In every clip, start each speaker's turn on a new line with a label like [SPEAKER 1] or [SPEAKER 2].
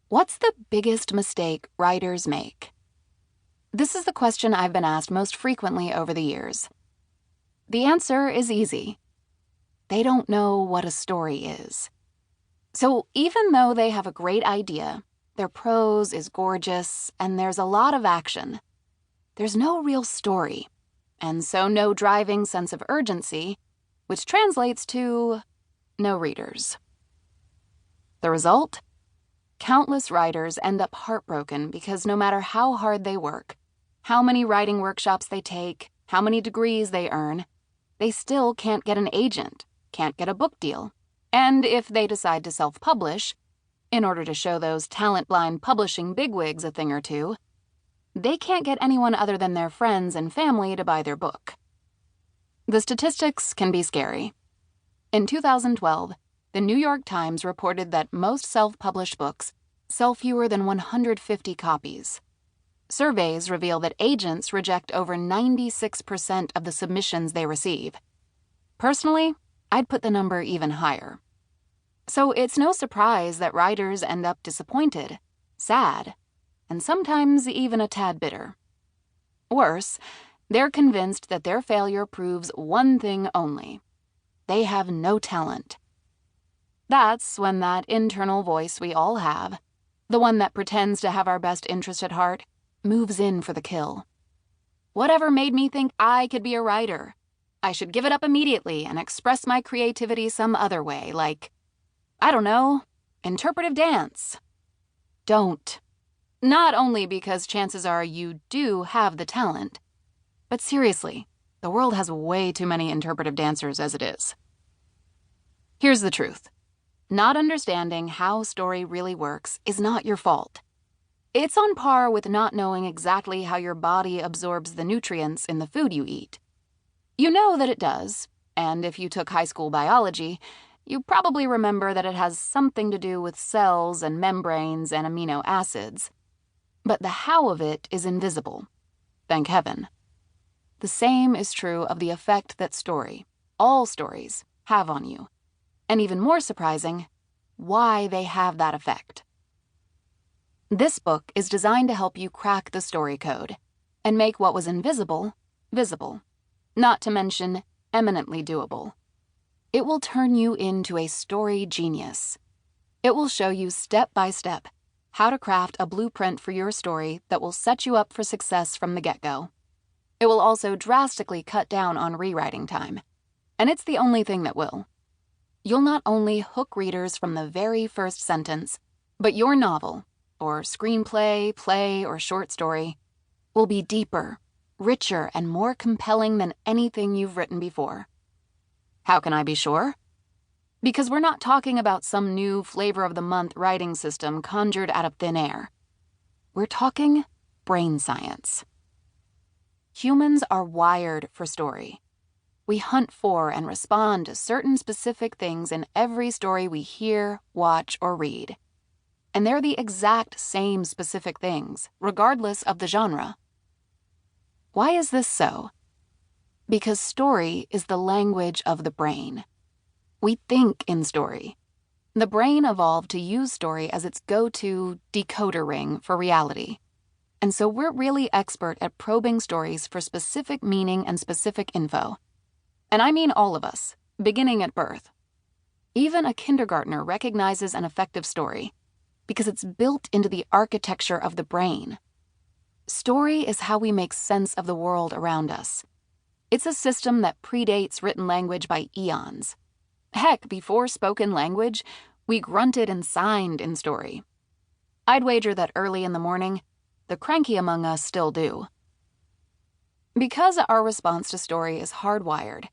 [SPEAKER 1] What's the biggest mistake writers make? This is the question I've been asked most frequently over the years. The answer is easy. They don't know what a story is. So even though they have a great idea, their prose is gorgeous, and there's a lot of action, there's no real story, and so no driving sense of urgency, which translates to no readers. The result? Countless writers end up heartbroken because no matter how hard they work, how many writing workshops they take, how many degrees they earn, they still can't get an agent, can't get a book deal. And if they decide to self-publish, in order to show those talent-blind publishing bigwigs a thing or two, they can't get anyone other than their friends and family to buy their book. The statistics can be scary. In 2012, the New York Times reported that most self-published books sell fewer than 150 copies. Surveys reveal that agents reject over 96% of the submissions they receive. Personally, I'd put the number even higher. So it's no surprise that writers end up disappointed, sad, and sometimes even a tad bitter. Worse, they're convinced that their failure proves one thing only: they have no talent. That's when that internal voice we all have, the one that pretends to have our best interest at heart, moves in for the kill. Whatever made me think I could be a writer? I should give it up immediately and express my creativity some other way, like, I don't know, interpretive dance. Don't. Not only because chances are you do have the talent, but seriously, the world has way too many interpretive dancers as it is. Here's the truth. Not understanding how story really works is not your fault. It's on par with not knowing exactly how your body absorbs the nutrients in the food you eat. You know that it does, and if you took high school biology, you probably remember that it has something to do with cells and membranes and amino acids. But the how of it is invisible. Thank heaven. The same is true of the effect that all stories, have on you. And even more surprising, why they have that effect. This book is designed to help you crack the story code and make what was invisible, visible, not to mention eminently doable. It will turn you into a story genius. It will show you step by step how to craft a blueprint for your story that will set you up for success from the get-go. It will also drastically cut down on rewriting time, and it's the only thing that will. You'll not only hook readers from the very first sentence, but your novel, or screenplay, play, or short story, will be deeper, richer, and more compelling than anything you've written before. How can I be sure? Because we're not talking about some new flavor-of-the-month writing system conjured out of thin air. We're talking brain science. Humans are wired for story. We hunt for and respond to certain specific things in every story we hear, watch, or read. And they're the exact same specific things, regardless of the genre. Why is this so? Because story is the language of the brain. We think in story. The brain evolved to use story as its go-to decoder ring for reality. And so we're really expert at probing stories for specific meaning and specific info. And I mean all of us, beginning at birth. Even a kindergartner recognizes an effective story because it's built into the architecture of the brain. Story is how we make sense of the world around us. It's a system that predates written language by eons. Heck, before spoken language, we grunted and signed in story. I'd wager that early in the morning, the cranky among us still do. Because our response to story is hardwired,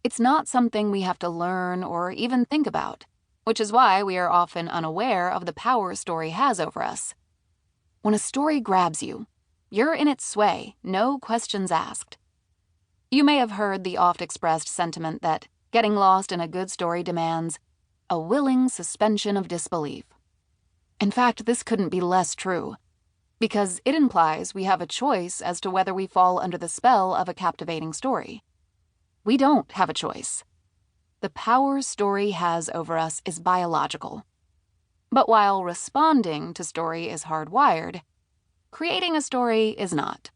[SPEAKER 1] it's not something we have to learn or even think about, which is why we are often unaware of the power story has over us. When a story grabs you, you're in its sway, no questions asked. You may have heard the oft-expressed sentiment that getting lost in a good story demands a willing suspension of disbelief. In fact, this couldn't be less true, because it implies we have a choice as to whether we fall under the spell of a captivating story. We don't have a choice. The power story has over us is biological. But while responding to story is hardwired, creating a story is not.